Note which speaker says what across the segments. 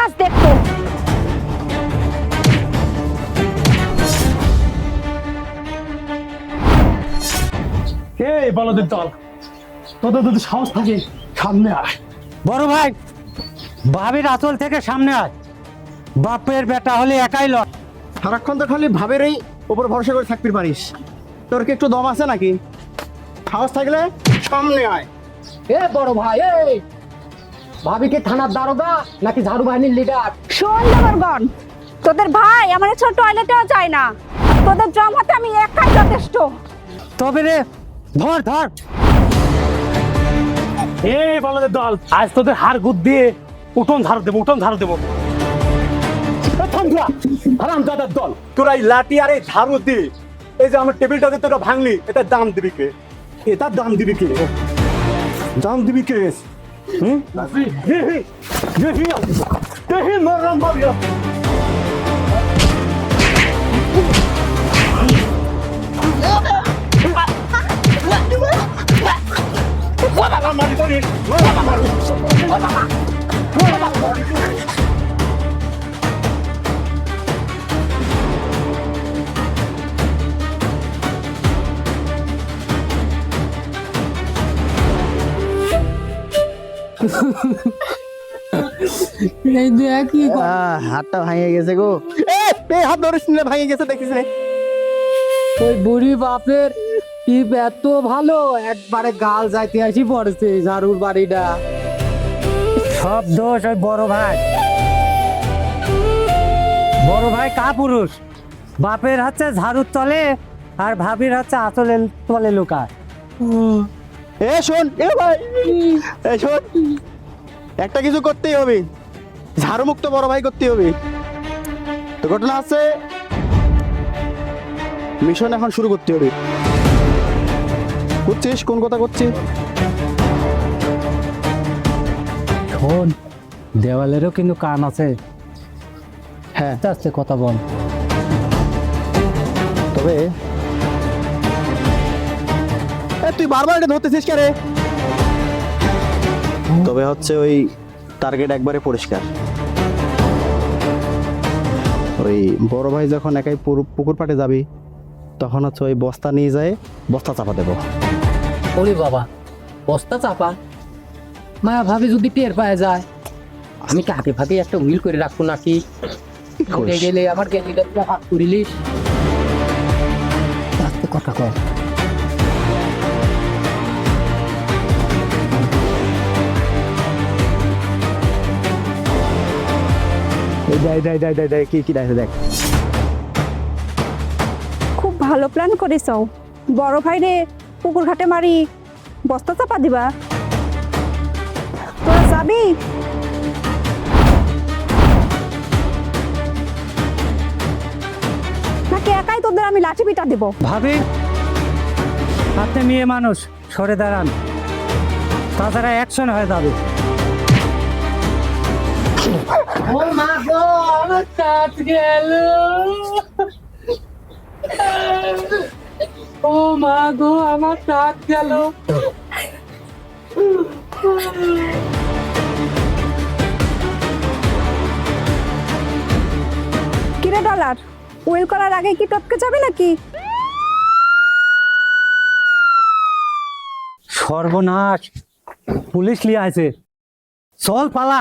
Speaker 1: আজ দেখো।
Speaker 2: এই বলদের দল, তোদের যদি সাহস থাকে সামনে আয়।
Speaker 3: বড় ভাই, ভাবির আঁচল থেকে সামনে আয়। বাপের বেটা হলে একাই লড়।
Speaker 4: সারাক্ষণ তো খালি ভাবের এই উপর ভরসা করে থাকতে পারিস, তোর কি একটু দম আছে নাকি? সাহস থাকলে সামনে আয়।
Speaker 5: এ বড় ভাই, এই ভাবিকে থানার দারোগা নাকি ঝাড়ু বাহিনীর লিডার?
Speaker 1: শোন দেবরগণ, তোদের ভাই আমার ছোট টয়লেটেও যায় না, তোদের জমাতে আমি একাই যথেষ্ট।
Speaker 3: তবে রে, ধর ধর।
Speaker 2: এই বলদের দল, আজ তোদের হাড় গুদ দিয়ে উঠোন ঝাড়ু দেবো, উঠোন ঝাড়ু দেবো।
Speaker 4: হারাম দাদার দল, তোরা এই লাঠি আর এই ঝাড়ু দি এই যে আমার টেবিলটাতে তোরা ভাঙলি, এটার দাম দিবি কে? এটার দাম দিবি কে? দাম দিবি কে?
Speaker 5: এই দেখ কি
Speaker 4: হাতটা ভাঙে গেছে গো। এই হাত ধরিস না, ভাঙে গেছে দেখিস রে।
Speaker 5: ওই বুড়ি বাপের কি এত ভালো, একবারে গাল যাইতে আসি পড়েছে ঝাড়ুর বাড়িটা।
Speaker 3: সব দোষ ওই বড় ভাই। বড় ভাই কা পুরুষ, বাপের হচ্ছে ঝাড়ুর তলে আর ভাবির হচ্ছে আঁচলের তলে লুকায়।
Speaker 4: এ শোন, এ ভাই, এ শোন, একটা কিছু করতেই হবে, ঝাড়ু মুক্ত বড় ভাই করতেই হবে। তো ঘটনা আছে, মিশন এখন শুরু করতে হবে। করছিস কোন কথা করছিস?
Speaker 3: শোন, দেওয়ালেরও কিন্তু কান আছে,
Speaker 4: হ্যাঁ,
Speaker 3: আস্তে আস্তে কথা বল।
Speaker 4: তবে তুই বারবার এটা ধরতেছিস কে রে? তবে হচ্ছে ওই টার্গেট একবারে পরিষ্কার। ওই বড় ভাই যখন একাই পুকুর পাড়ে যাবি, তখন হচ্ছে ওই বস্তা নিয়ে যায়, বস্তা চাপা দেবো।
Speaker 5: ওরে বাবা, বস্তা চাপা? মায়া ভাবি যদি টের পায় যায়, আমি কাকে ভাবি একটা উইল করে রাখবো নাকি? ঘুরে গেলে আমার গেলিটা হাত করিলিস। আস্তে কথা কর।
Speaker 4: কি দেখে দেখ।
Speaker 1: খুব ভালো প্ল্যান করিস। বড় ভাই রে পুকুর ঘাটে মারি বস্তা চাপা দিবা? তোরা যাবি? নাকি একাই তোদের আমি লাঠি পিটা দেব?
Speaker 3: ভাবি, আপনি মেয়ে মানুষ, সরে দাঁড়ান, তাছাড়া অ্যাকশন হয়ে যাবে।
Speaker 5: ও মা গো, আমার কাজ গেল। ও মা গো, আমার কাজ গেল।
Speaker 1: কিরে ডলার, উইল করার আগে কি টপকে যাবে নাকি?
Speaker 3: সর্বনাশ, পুলিশ লিয়ে আছে, চল পালা।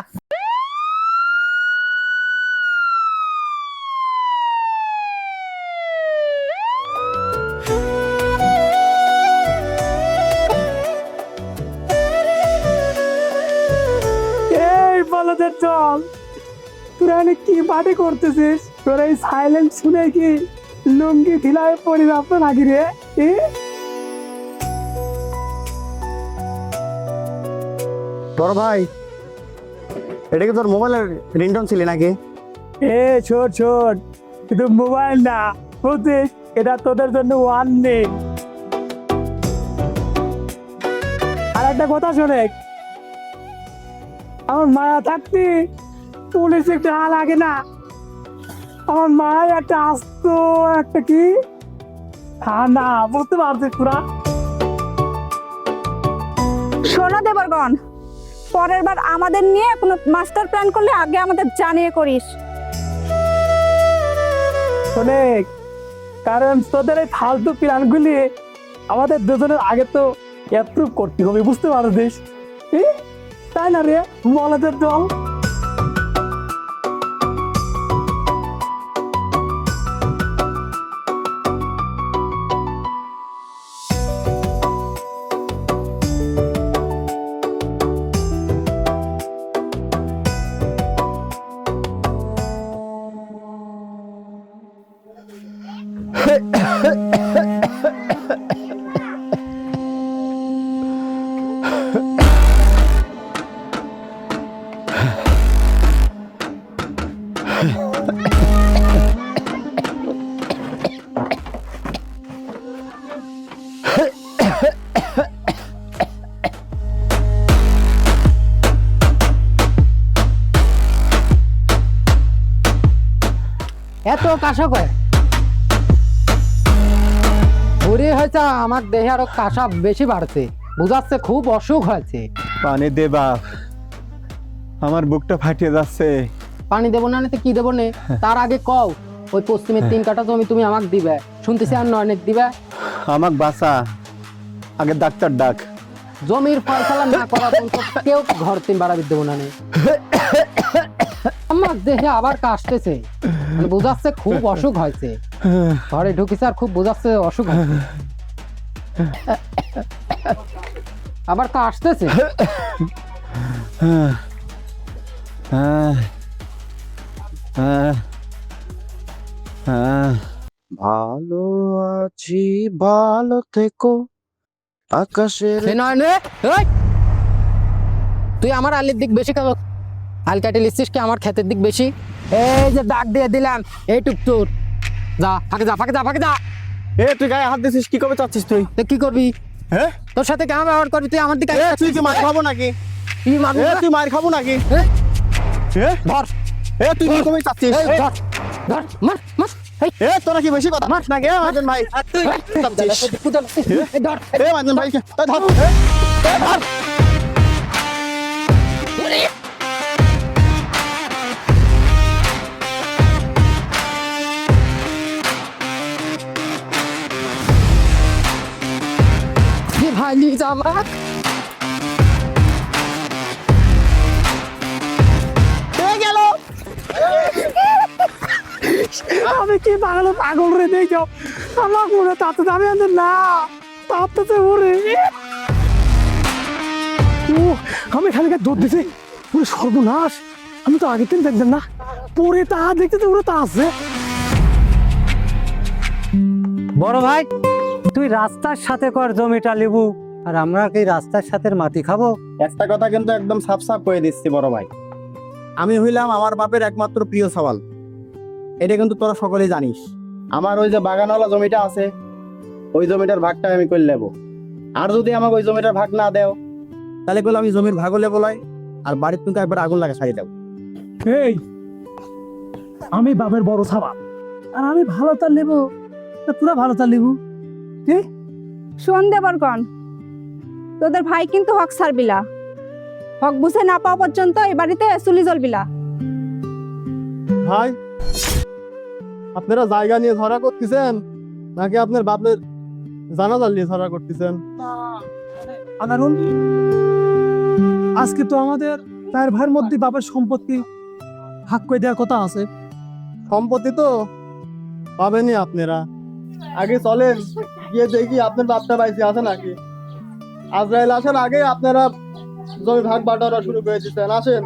Speaker 2: এই বলদের দল, তোরা অনেক কি পার্টি করতেছিস? তোরা এই সাইলেন্ট শুনে কি লুঙ্গি ঢিলায় পড়ে যাবো নাকি রে?
Speaker 4: বড় ভাই, এটা কি তোর মোবাইলের রিংটোন ছিল নাকি?
Speaker 2: এ ছোট ছোট, কিন্তু মোবাইল না, বুঝছিস? এটা তোদের জন্য ওয়ার্নিং। আর একটা কথা শোনে, আমার মায়া থাকতে পুলিশ একটা লাগে না। আমার মায় একটা আস্ত একটা কি না, বুঝতে পারছিস তোরা?
Speaker 1: শোনো দেবরগণ, পরের বার আমাদের নিয়ে কোনো মাস্টার প্ল্যান করলে আগে আমাদের জানিয়ে করিস।
Speaker 2: অনেক, কারণ তোদের এই ফালতু প্ল্যানগুলি আমাদের দুজনের আগে তো অ্যাপ্রুভ করতে হবে, বুঝতে পারছিস? তাই না রে বলদের দল?
Speaker 5: এত কাশা করে ঘুরে হয়েছে আমার দেহে আরো কাশা বেশি বাড়ছে, বুঝাচ্ছে খুব অসুখ হয়েছে।
Speaker 4: পানি দে বাপ, আমার বুকটা ফাটিয়ে যাচ্ছে।
Speaker 5: পানি দেবো না নিতে কি দেবো নে, তার আগে কও ওই পশ্চিমের 3 কাঠা জমি তুমি আমাকে দিবে, শুনতেছি আর নয়নের দিবে।
Speaker 4: আমাক বাঁচা, আগে ডাক্তার ডাক।
Speaker 5: জমির ফয়সালা না করা পর্যন্ত কেউ ঘর 3 বাড়াবি দেবো না নে। আমার দেহে আবার কাশতেছে, মানে বুঝাচ্ছে খুব অসুখ হয়েছে। ঘরে ঢুকিছে আর খুব বুঝাচ্ছে অসুখ হয়েছে, আবার কাশতেছে।
Speaker 4: ভালো আছি, ভালো থেকো আকাশের।
Speaker 5: সে নয় নে, এই! তুই আমার আলির দিক বেশি কেন আল কাটে লিখছিস কি আমার ক্ষেতের দিক বেশি? এই যে দাগ দিয়ে দিলাম এইটুক তোর, যা ফাঁকে যা ফাঁকে যা ফাঁকে যা।
Speaker 4: তুই গায়ে হাত দিছিস, কি কবে চাচ্ছিস তুই?
Speaker 5: তুই কি করবি?
Speaker 4: হ্যাঁ,
Speaker 5: তোর সাথে কেমন ব্যবহার করবি তুই আমার দিকে?
Speaker 4: তুই কি মার খাবো নাকি?
Speaker 5: তুই মারবি না?
Speaker 4: তুই মার খাবো নাকি?
Speaker 5: এই,
Speaker 4: হ্যাঁ,
Speaker 5: ধর
Speaker 4: তুই কি কবে চাচ্ছিস?
Speaker 5: এই, ধর ধর মার মার। এই
Speaker 4: তোরা কি বেশি কথা মার নাকি মাজন ভাই?
Speaker 5: তুই
Speaker 4: চাচ্ছিস?
Speaker 5: এই ধর
Speaker 4: মাজন ভাই ধর। ধর।
Speaker 5: যে ভাই নিয়ে যা আমার।
Speaker 4: গেল।
Speaker 2: আমি কি পাগল পাগল রে দেখো, আমার মনে তাতে যাবে না, তাতে ওরে ও আমি খানিকে দুধ দিছি, পুরো সর্বনাশ। আমি তো আগের দিন দেখবেন না, পরে তা দেখতে তো ওরা তা আছে।
Speaker 3: বড় ভাই, তুই রাস্তার সাথে কর জমিটা লেবু, আর আমরা কি রাস্তার সাথে মাটি খাবো?
Speaker 4: একটা কথা কিন্তু একদম সাফ সাফ করে দিচ্ছি বড় ভাই, আমি হইলাম আমার বাপের একমাত্র প্রিয় সওয়াল। এটা কিন্তু তোরা সকলেই জানিস। আমার ওই যে বাগানওয়ালা জমিটা আছে, ওই জমিটার ভাগটা আমি করে নেবো। আর যদি আমাকে ওই জমিটার ভাগ না দেও, তাহলে বলে আমি জমির ভাগও লেবো লাই, আর বাড়ির কিন্তু একবার আগুন লাগা সারিয়ে দেবো।
Speaker 2: এই আমি বাপের বড় সাবা, আর আমি ভালো তার নেবো, তোরা ভালো তার নেবো।
Speaker 1: শোন দেবরগণ, তোদের ভাই কিন্তু হক ছাড়বিলা, হক বুঝে না পাওয়া পর্যন্ত এই বাড়িতে চুলি জ্বলবিলা।
Speaker 4: ভাই, আপনারা জায়গা নিয়ে ঝগড়া করতেছেন নাকি আপনার বাপের জানাজাল নিয়ে ঝগড়া করতেছেন?
Speaker 2: আনারুন, আজকে তো আমাদের তার ভাইয়ের মধ্যে বাবার সম্পত্তি ভাগ করে দেওয়ার কথা আছে।
Speaker 4: সম্পত্তি তো পাবেনই আপনারা, আগে চলেন গিয়ে দেখি আপনার বাপটা বাইসে আছে নাকি। আজরাইল আসার আগে আপনারা জমি ভাগ বাটোয়ারা শুরু করে দিচ্ছেন। আসেন।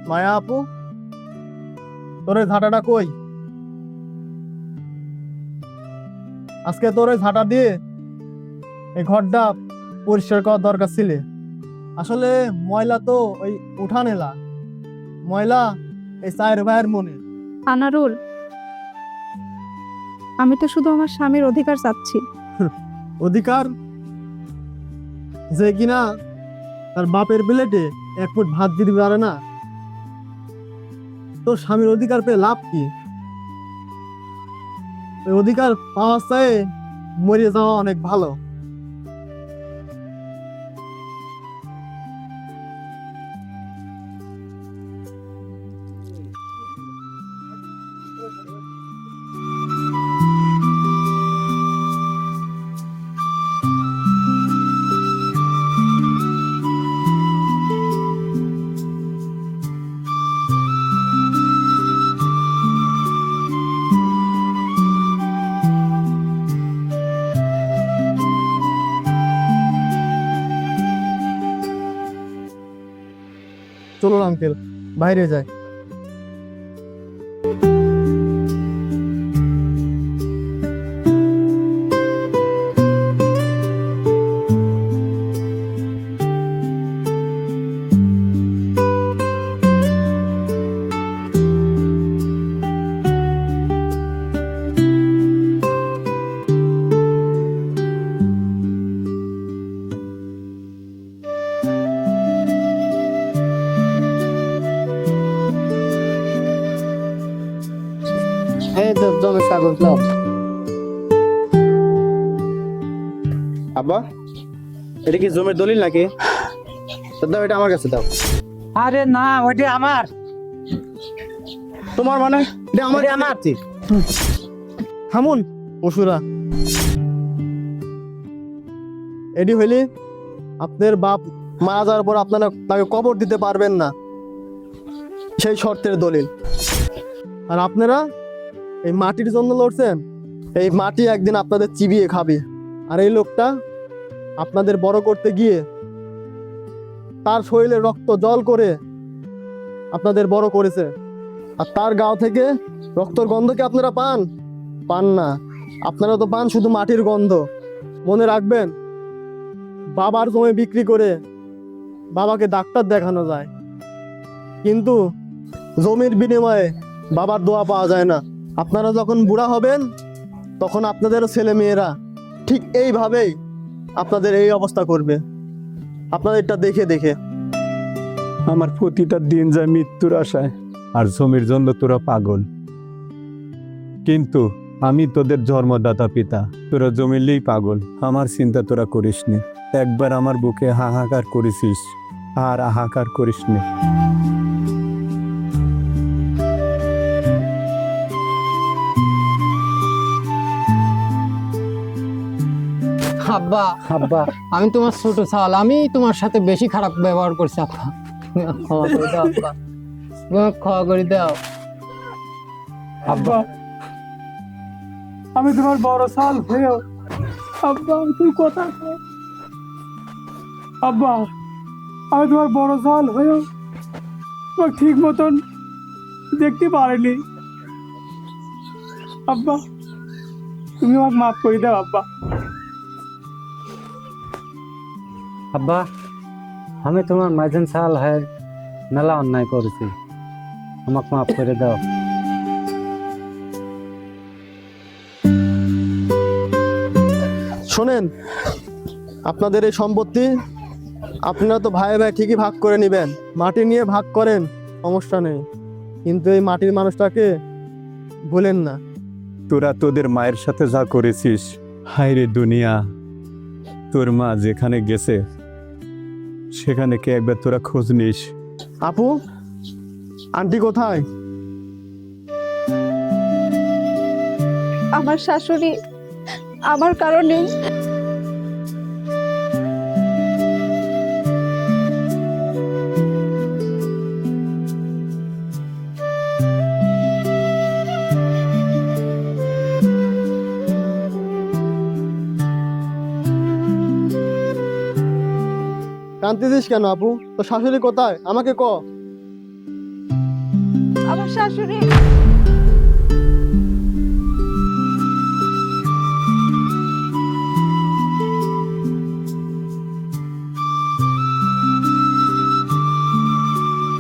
Speaker 4: মায়া আপু, তোর ওই ঝাঁটাটা কই? আজকে তোর ওই ঝাঁটা দিয়ে এই ঘরটা পরিষ্কার করার দরকার ছিল। আসলে ময়লা তো ওই উঠান এলা, ময়লা এই চায়ের ভাইয়ের মনে।
Speaker 1: আনারুল, আমি তো শুধু আমার স্বামীর অধিকার চাচ্ছি।
Speaker 4: অধিকার যে কিনা তার বাপের প্লেটে এক ফুট ভাত দিতে পারে না, তোর স্বামীর অধিকার পেয়ে লাভ কি? ওই অধিকার পাওয়ার চাই মরে যাওয়া অনেক ভালো। চলো আঙ্কেল, বাইরে যাই।
Speaker 5: এই তো জমির কাগজ লাও।
Speaker 4: আব্বা, এটা কি জমির দলিল নাকি? তো দাও, এটা আমার কাছে দাও।
Speaker 3: আরে না, ওইটা আমার।
Speaker 4: তোমার মানে এটা আমার আমার থামুন পশুরা। এডি হইলে আপনার বাপ মারা যাওয়ার পর আপনারা তাকে কবর দিতে পারবেন না, সেই শর্তের দলিল। আর আপনারা এই মাটির জন্য লড়ছেন, এই মাটি একদিন আপনাদের চিবিয়ে খাবে। আর এই লোকটা আপনাদের বড় করতে গিয়ে তার শরীরে রক্ত জল করে আপনাদের বড় করেছে। আর তার গাও থেকে রক্তর গন্ধ কি আপনারা পান? পান না। আপনারা তো পান শুধু মাটির গন্ধ। মনে রাখবেন, বাবার জমি বিক্রি করে বাবাকে ডাক্তার দেখানো যায়, কিন্তু জমির বিনিময়ে বাবার দোয়া পাওয়া যায় না। আপনারা যখন বুড়া হবেন তখন আপনাদেরও ছেলে মেয়েরা ঠিক এইভাবেই আপনাদের এই অবস্থা করবে, আপনাদেরটা দেখে দেখে।
Speaker 2: আমার প্রতিটা দিন যায় মৃত্যুর আশায়, আর জমির জন্য তোরা পাগল। কিন্তু আমি তোদের জন্মদাতা পিতা, তোরা জমিলেই পাগল। আমার চিন্তা তোরা করিসনি। একবার আমার বুকে হাহাকার করেছিস, আর হাহাকার করিসনি।
Speaker 5: আব্বা,
Speaker 3: আব্বা,
Speaker 5: আমি তোমার ছোট ছাল, আমি তোমার সাথে বেশি খারাপ ব্যবহার করছি আব্বা। ক্ষমা করে দাও আব্বা, ক্ষমা করে দাও।
Speaker 2: আব্বা, আমি তোমার বড় সাল হয়েও আব্বা তুই কথা কর। আব্বা, আমি তোমার বড় সাল হয়েও তোমার ঠিক মতন দেখতে পারিনি। আব্বা, তুমি আমাকে মাফ করে দাও আব্বা।
Speaker 3: আব্বা, আমি তোমার মাঝেন সাল হয় মেলা অন্যায় করেছি, আমাকে মাফ করে দাও।
Speaker 4: শোনেন, আপনাদের এই সম্পত্তি আপনারা তো ভাই ভাই ঠিকই ভাগ করে নেবেন, মাটি নিয়ে ভাগ করেন, সমস্যা নেই, কিন্তু এই মাটির মানুষটাকে ভুলেন না।
Speaker 2: তোরা তোদের মায়ের সাথে যা করেছিস, হায় রে দুনিয়া, তোর মা যেখানে গেছে সেখানে কে একবার তোরা খোঁজ নিস।
Speaker 4: আপু, আন্টি কোথায়?
Speaker 1: আমার শাশুড়ি আমার কারণে
Speaker 4: কাঁদতেছিস কেন আপু? তো শাশুড়ি কোথায় আমাকে ক।
Speaker 1: আমার শাশুড়ি